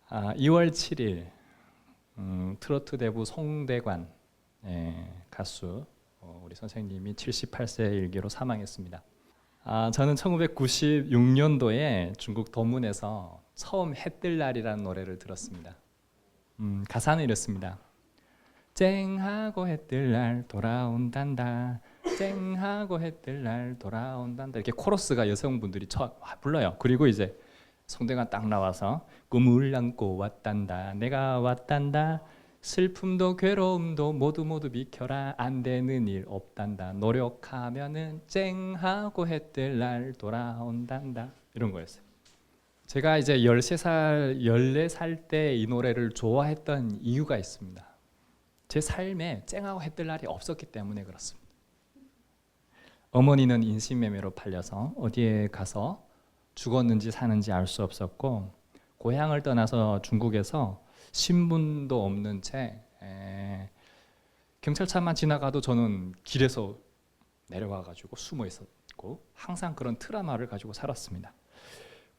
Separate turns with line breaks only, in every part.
2월 7일 트로트 대부 송대관 가수 우리 선생님이 78세 일기로 사망했습니다. 저는 1996년도에 중국 도문에서 처음 해 뜰 날이라는 노래를 들었습니다. 가사는 이렇습니다. 쨍하고 해 뜰 날 돌아온단다. 쨍하고 해 뜰 날 돌아온단다. 이렇게 코러스가 여성분들이 불러요. 그리고 이제 송대관 딱 나와서 꿈을 안고 왔단다. 내가 왔단다. 슬픔도 괴로움도 모두 비켜라. 안 되는 일 없단다. 노력하면은 쨍하고 해 뜰 날 돌아온단다. 이런 거였어요. 제가 이제 13살, 14살 때 이 노래를 좋아했던 이유가 있습니다. 제 삶에 쨍하고 해 뜰 날이 없었기 때문에 그렇습니다. 어머니는 인신매매로 팔려서 어디에 가서 죽었는지 사는지 알 수 없었고, 고향을 떠나서 중국에서 신분도 없는 채 경찰차만 지나가도 저는 길에서 내려와가지고 숨어 있었고, 항상 그런 트라우마를 가지고 살았습니다.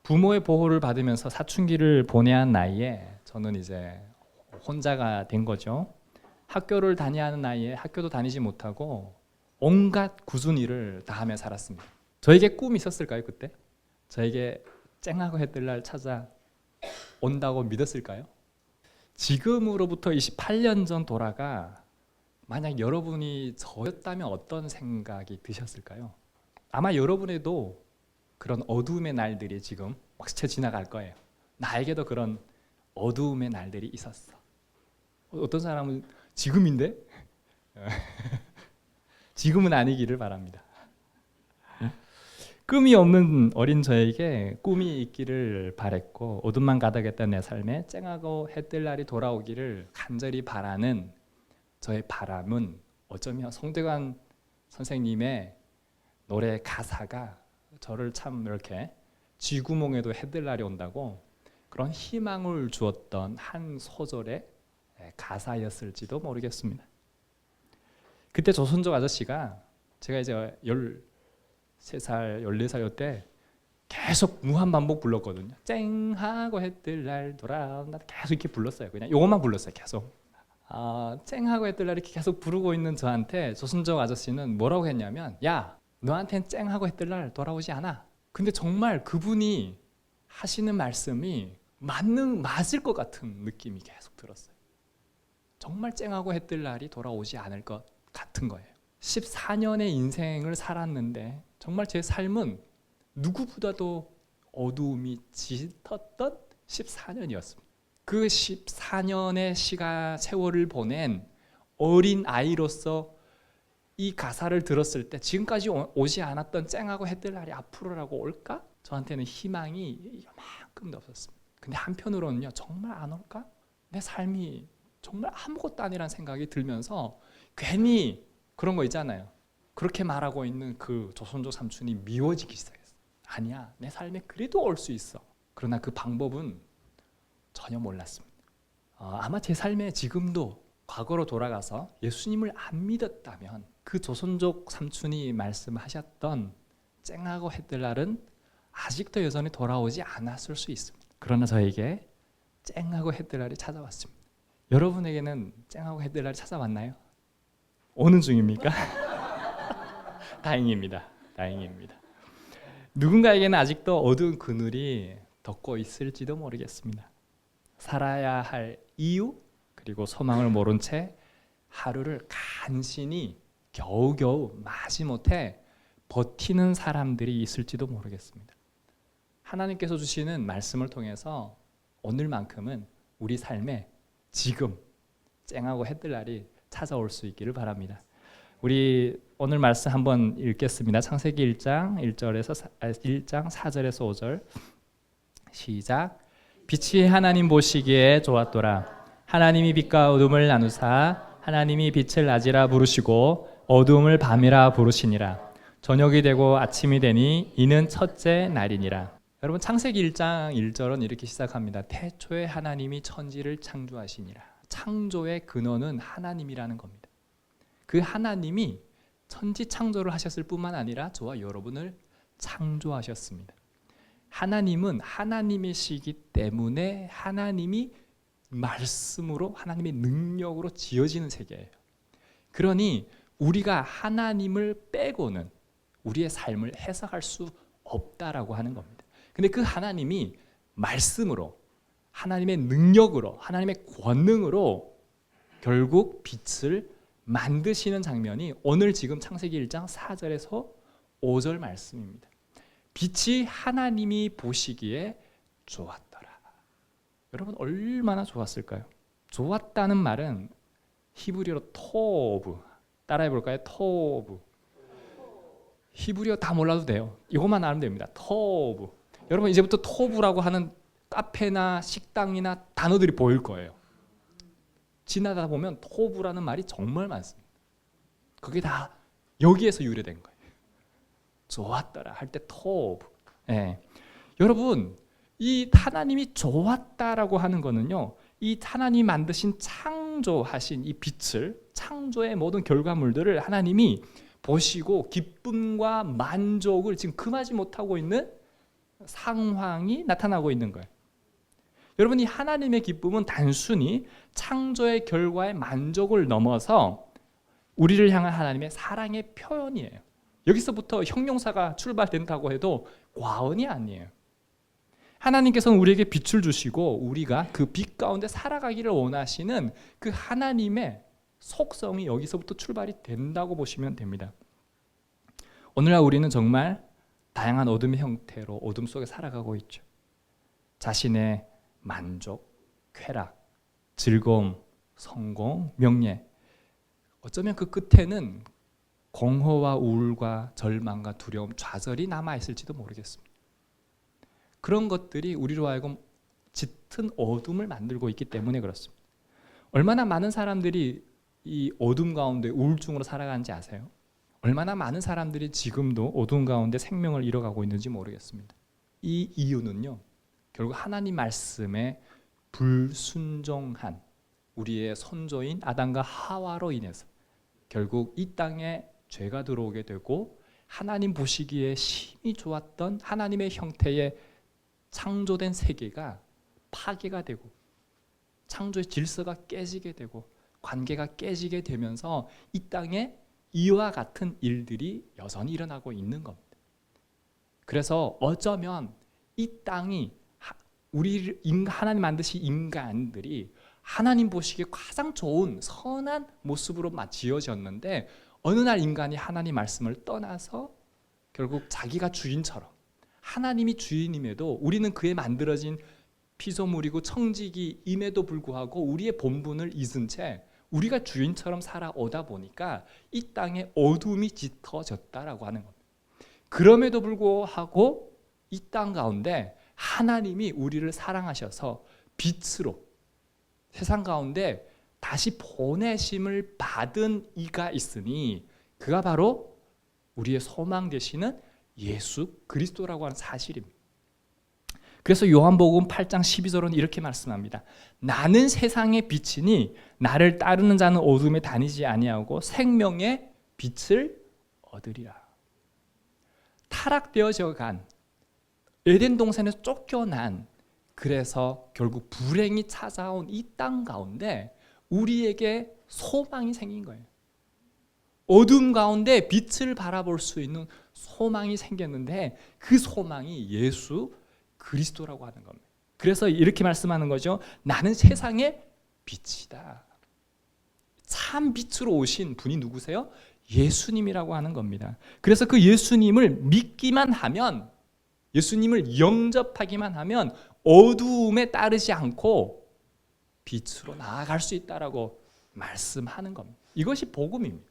부모의 보호를 받으면서 사춘기를 보내야 한 나이에 저는 이제 혼자가 된 거죠. 학교를 다녀야 하는 나이에 학교도 다니지 못하고 온갖 굳은 일을 다 하며 살았습니다. 저에게 꿈이 있었을까요 그때? 저에게 쨍하고 해 뜰 날 찾아온다고 믿었을까요? 지금으로부터 28년 전 돌아가 만약 여러분이 저였다면 어떤 생각이 드셨을까요? 아마 여러분에도 그런 어두움의 날들이 지금 막 스쳐 지나갈 거예요. 나에게도 그런 어두움의 날들이 있었어. 어떤 사람은 지금인데? 지금은 아니기를 바랍니다. 꿈이 없는 어린 저에게 꿈이 있기를 바랬고, 어둠만 가득했던 내 삶에 쨍하고 해 뜰 날이 돌아오기를 간절히 바라는 저의 바람은 어쩌면 송대관 선생님의 노래 가사가 저를 참 이렇게 쥐구멍에도 해 뜰 날이 온다고 그런 희망을 주었던 한 소절의 가사였을지도 모르겠습니다. 그때 조선족 아저씨가, 제가 이제 13살, 14살 때 계속 무한반복 불렀거든요. 쨍하고 해 뜰 날 돌아온다. 계속 이렇게 불렀어요. 그냥 요것만 불렀어요. 계속. 쨍하고 해 뜰 날 이렇게 계속 부르고 있는 저한테 조선족 아저씨는 뭐라고 했냐면, 야, 너한테는 쨍하고 해 뜰 날 돌아오지 않아. 근데 정말 그분이 하시는 말씀이 맞을 것 같은 느낌이 계속 들었어요. 정말 쨍하고 해 뜰 날이 돌아오지 않을 것 같은 거예요. 14년의 인생을 살았는데 정말 제 삶은 누구보다도 어두움이 짙었던 14년이었습니다. 그 14년의 세월을 보낸 어린 아이로서 이 가사를 들었을 때 지금까지 오지 않았던 쨍하고 해 뜰 날이 앞으로라고 올까? 저한테는 희망이 이만큼도 없었습니다. 근데 한편으로는요, 정말 안 올까? 내 삶이 정말 아무것도 아니라는 생각이 들면서 괜히 그런 거 있잖아요. 그렇게 말하고 있는 그 조선족 삼촌이 미워지기 시작했어요. 아니야, 내 삶에 그래도 올 수 있어. 그러나 그 방법은 전혀 몰랐습니다. 아마 제 삶에 지금도 과거로 돌아가서 예수님을 안 믿었다면 그 조선족 삼촌이 말씀하셨던 쨍하고 해 뜰 날은 아직도 여전히 돌아오지 않았을 수 있습니다. 그러나 저에게 쨍하고 해 뜰 날이 찾아왔습니다. 여러분에게는 쨍하고 해 뜰 날이 찾아왔나요? 오는 중입니까? 다행입니다. 다행입니다. 누군가에게는 아직도 어두운 그늘이 덮고 있을지도 모르겠습니다. 살아야 할 이유 그리고 소망을 모른 채 하루를 간신히 겨우겨우 마지못해 버티는 사람들이 있을지도 모르겠습니다. 하나님께서 주시는 말씀을 통해서 오늘만큼은 우리 삶에 지금 쨍하고 해 뜰 날이 찾아올 수 있기를 바랍니다. 우리 오늘 말씀 한번 읽겠습니다. 창세기 1장 1장 4절에서 5절 시작. 빛이 하나님 보시기에 좋았더라. 하나님이 빛과 어둠을 나누사 하나님이 빛을 낮이라 부르시고 어둠을 밤이라 부르시니라. 저녁이 되고 아침이 되니 이는 첫째 날이니라. 여러분, 창세기 1장 1절은 이렇게 시작합니다. 태초에 하나님이 천지를 창조하시니라. 창조의 근원은 하나님이라는 겁니다. 그 하나님이 천지 창조를 하셨을 뿐만 아니라 저와 여러분을 창조하셨습니다. 하나님은 하나님이시기 때문에 하나님이 말씀으로 하나님의 능력으로 지어지는 세계예요. 그러니 우리가 하나님을 빼고는 우리의 삶을 해석할 수 없다라고 하는 겁니다. 근데 그 하나님이 말씀으로 하나님의 능력으로 하나님의 권능으로 결국 빛을 만드시는 장면이 오늘 지금 창세기 1장 4절에서 5절 말씀입니다. 빛이 하나님이 보시기에 좋았더라. 여러분 얼마나 좋았을까요? 좋았다는 말은 히브리어로 토브, 따라해 볼까요? 토브. 히브리어 다 몰라도 돼요. 이것만 알면 됩니다. 토브. 여러분 이제부터 토브라고 하는 카페나 식당이나 단어들이 보일 거예요. 지나다 보면 토브라는 말이 정말 많습니다. 그게 다 여기에서 유래된 거예요. 좋았더라 할 때 토브. 예. 여러분 이 하나님이 좋았다라고 하는 거는요, 이 하나님이 만드신 창조하신 이 빛을, 창조의 모든 결과물들을 하나님이 보시고 기쁨과 만족을 지금 금하지 못하고 있는 상황이 나타나고 있는 거예요. 여러분 이 하나님의 기쁨은 단순히 창조의 결과의 만족을 넘어서 우리를 향한 하나님의 사랑의 표현이에요. 여기서부터 형용사가 출발된다고 해도 과언이 아니에요. 하나님께서는 우리에게 빛을 주시고 우리가 그 빛 가운데 살아가기를 원하시는 그 하나님의 속성이 여기서부터 출발이 된다고 보시면 됩니다. 오늘날 우리는 정말 다양한 어둠의 형태로 어둠 속에 살아가고 있죠. 자신의 만족, 쾌락, 즐거움, 성공, 명예, 어쩌면 그 끝에는 공허와 우울과 절망과 두려움, 좌절이 남아있을지도 모르겠습니다. 그런 것들이 우리로 하여금 짙은 어둠을 만들고 있기 때문에 그렇습니다. 얼마나 많은 사람들이 이 어둠 가운데 우울증으로 살아가는지 아세요? 얼마나 많은 사람들이 지금도 어둠 가운데 생명을 잃어가고 있는지 모르겠습니다. 이 이유는요, 결국 하나님 말씀에 불순종한 우리의 선조인 아담과 하와로 인해서 결국 이 땅에 죄가 들어오게 되고 하나님 보시기에 심히 좋았던 하나님의 형태의 창조된 세계가 파괴가 되고 창조의 질서가 깨지게 되고 관계가 깨지게 되면서 이 땅에 이와 같은 일들이 여전히 일어나고 있는 겁니다. 그래서 어쩌면 이 땅이 우리 하나님 만드신 인간들이 하나님 보시기에 가장 좋은 선한 모습으로 지어졌는데 어느 날 인간이 하나님 말씀을 떠나서 결국 자기가 주인처럼, 하나님이 주인임에도 우리는 그에 만들어진 피조물이고 청지기임에도 불구하고 우리의 본분을 잊은 채 우리가 주인처럼 살아오다 보니까 이 땅에 어둠이 짙어졌다라고 하는 겁니다. 그럼에도 불구하고 이 땅 가운데 하나님이 우리를 사랑하셔서 빛으로 세상 가운데 다시 보내심을 받은 이가 있으니 그가 바로 우리의 소망 되시는 예수 그리스도라고 하는 사실입니다. 그래서 요한복음 8장 12절은 이렇게 말씀합니다. 나는 세상의 빛이니 나를 따르는 자는 어둠에 다니지 아니하고 생명의 빛을 얻으리라. 타락되어져 간 에덴 동산에서 쫓겨난, 그래서 결국 불행이 찾아온 이 땅 가운데 우리에게 소망이 생긴 거예요. 어둠 가운데 빛을 바라볼 수 있는 소망이 생겼는데 그 소망이 예수 그리스도라고 하는 겁니다. 그래서 이렇게 말씀하는 거죠. 나는 세상의 빛이다. 참 빛으로 오신 분이 누구세요? 예수님이라고 하는 겁니다. 그래서 그 예수님을 믿기만 하면, 예수님을 영접하기만 하면 어두움에 따르지 않고 빛으로 나아갈 수 있다라고 말씀하는 겁니다. 이것이 복음입니다.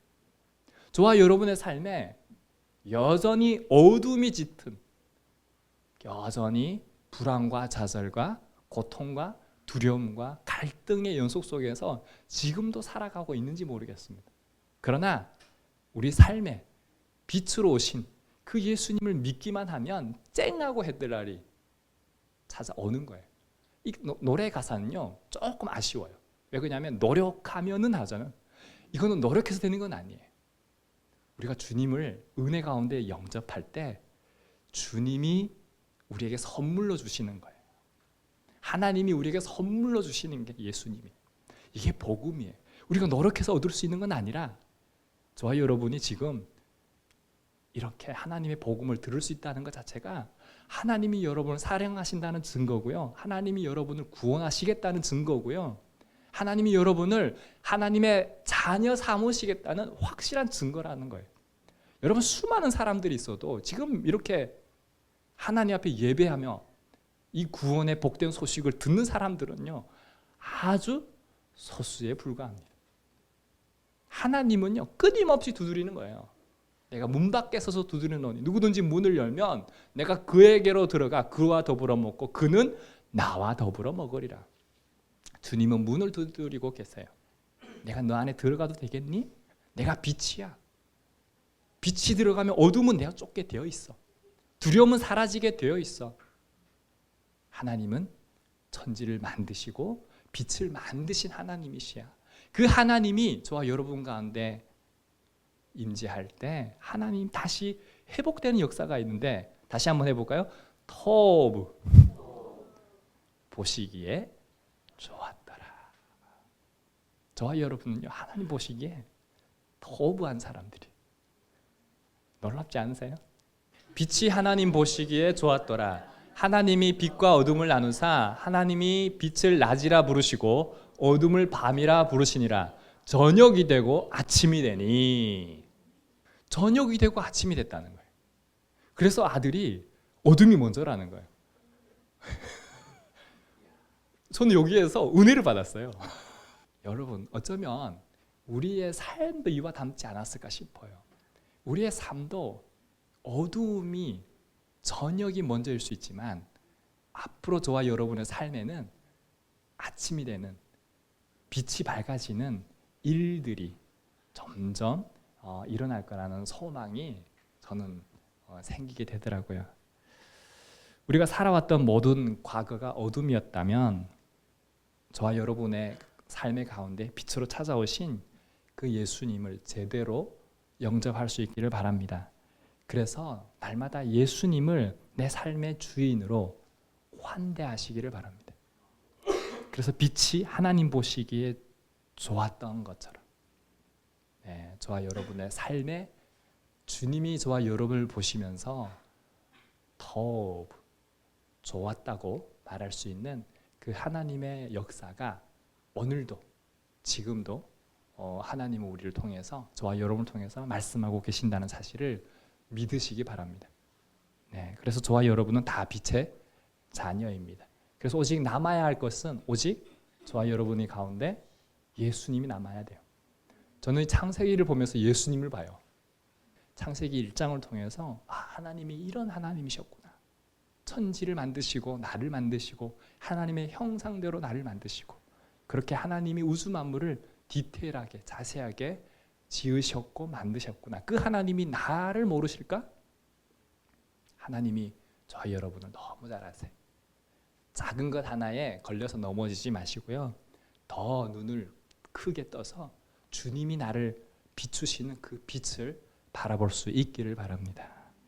저와 여러분의 삶에 여전히 어둠이 짙은, 여전히 불안과 좌절과 고통과 두려움과 갈등의 연속 속에서 지금도 살아가고 있는지 모르겠습니다. 그러나 우리 삶에 빛으로 오신 그 예수님을 믿기만 하면 쨍하고 해뜰날이 찾아오는 거예요. 이 노래 가사는요 조금 아쉬워요. 왜 그러냐면 노력하면은 하잖아요. 이거는 노력해서 되는 건 아니에요. 우리가 주님을 은혜 가운데 영접할 때 주님이 우리에게 선물로 주시는 거예요. 하나님이 우리에게 선물로 주시는 게 예수님이에요. 이게 복음이에요. 우리가 노력해서 얻을 수 있는 건 아니라 저와 여러분이 지금 이렇게 하나님의 복음을 들을 수 있다는 것 자체가 하나님이 여러분을 사랑하신다는 증거고요. 하나님이 여러분을 구원하시겠다는 증거고요. 하나님이 여러분을 하나님의 자녀 삼으시겠다는 확실한 증거라는 거예요. 여러분, 수많은 사람들이 있어도 지금 이렇게 하나님 앞에 예배하며 이 구원의 복된 소식을 듣는 사람들은요, 아주 소수에 불과합니다. 하나님은요, 끊임없이 두드리는 거예요. 내가 문 밖에 서서 두드리노니 누구든지 문을 열면 내가 그에게로 들어가 그와 더불어 먹고 그는 나와 더불어 먹으리라. 주님은 문을 두드리고 계세요. 내가 너 안에 들어가도 되겠니? 내가 빛이야. 빛이 들어가면 어둠은 내가 쫓게 되어 있어. 두려움은 사라지게 되어 있어. 하나님은 천지를 만드시고 빛을 만드신 하나님이시야. 그 하나님이 저와 여러분 가운데 임재할 때 하나님 다시 회복되는 역사가 있는데, 다시 한번 해볼까요? 토브 보시기에 좋았더라. 저와 여러분은요, 하나님 보시기에 토브한 사람들이, 놀랍지 않으세요? 빛이 하나님 보시기에 좋았더라. 하나님이 빛과 어둠을 나누사 하나님이 빛을 낮이라 부르시고 어둠을 밤이라 부르시니라. 저녁이 되고 아침이 되니. 저녁이 되고 아침이 됐다는 거예요. 그래서 아들이 어둠이 먼저라는 거예요. 저는 여기에서 은혜를 받았어요. 여러분, 어쩌면 우리의 삶도 이와 닮지 않았을까 싶어요. 우리의 삶도 어두움이 저녁이 먼저일 수 있지만 앞으로 저와 여러분의 삶에는 아침이 되는, 빛이 밝아지는 일들이 점점 일어날 거라는 소망이 저는 생기게 되더라고요. 우리가 살아왔던 모든 과거가 어둠이었다면 저와 여러분의 삶의 가운데 빛으로 찾아오신 그 예수님을 제대로 영접할 수 있기를 바랍니다. 그래서 날마다 예수님을 내 삶의 주인으로 환대하시기를 바랍니다. 그래서 빛이 하나님 보시기에 좋았던 것처럼, 저와 여러분의 삶에 주님이 저와 여러분을 보시면서 더 좋았다고 말할 수 있는 그 하나님의 역사가 오늘도 지금도 하나님은 우리를 통해서, 저와 여러분을 통해서 말씀하고 계신다는 사실을 믿으시기 바랍니다. 그래서 저와 여러분은 다 빛의 자녀입니다. 그래서 오직 남아야 할 것은 오직 저와 여러분이 가운데 예수님이 남아야 돼요. 저는 창세기를 보면서 예수님을 봐요. 창세기 1장을 통해서 하나님이 이런 하나님이셨구나. 천지를 만드시고 나를 만드시고 하나님의 형상대로 나를 만드시고 그렇게 하나님이 우주 만물을 디테일하게 자세하게 지으셨고 만드셨구나. 그 하나님이 나를 모르실까? 하나님이 저와 여러분을 너무 잘 아세요. 작은 것 하나에 걸려서 넘어지지 마시고요. 더 눈을 크게 떠서 주님이 나를 비추시는 그 빛을 바라볼 수 있기를 바랍니다.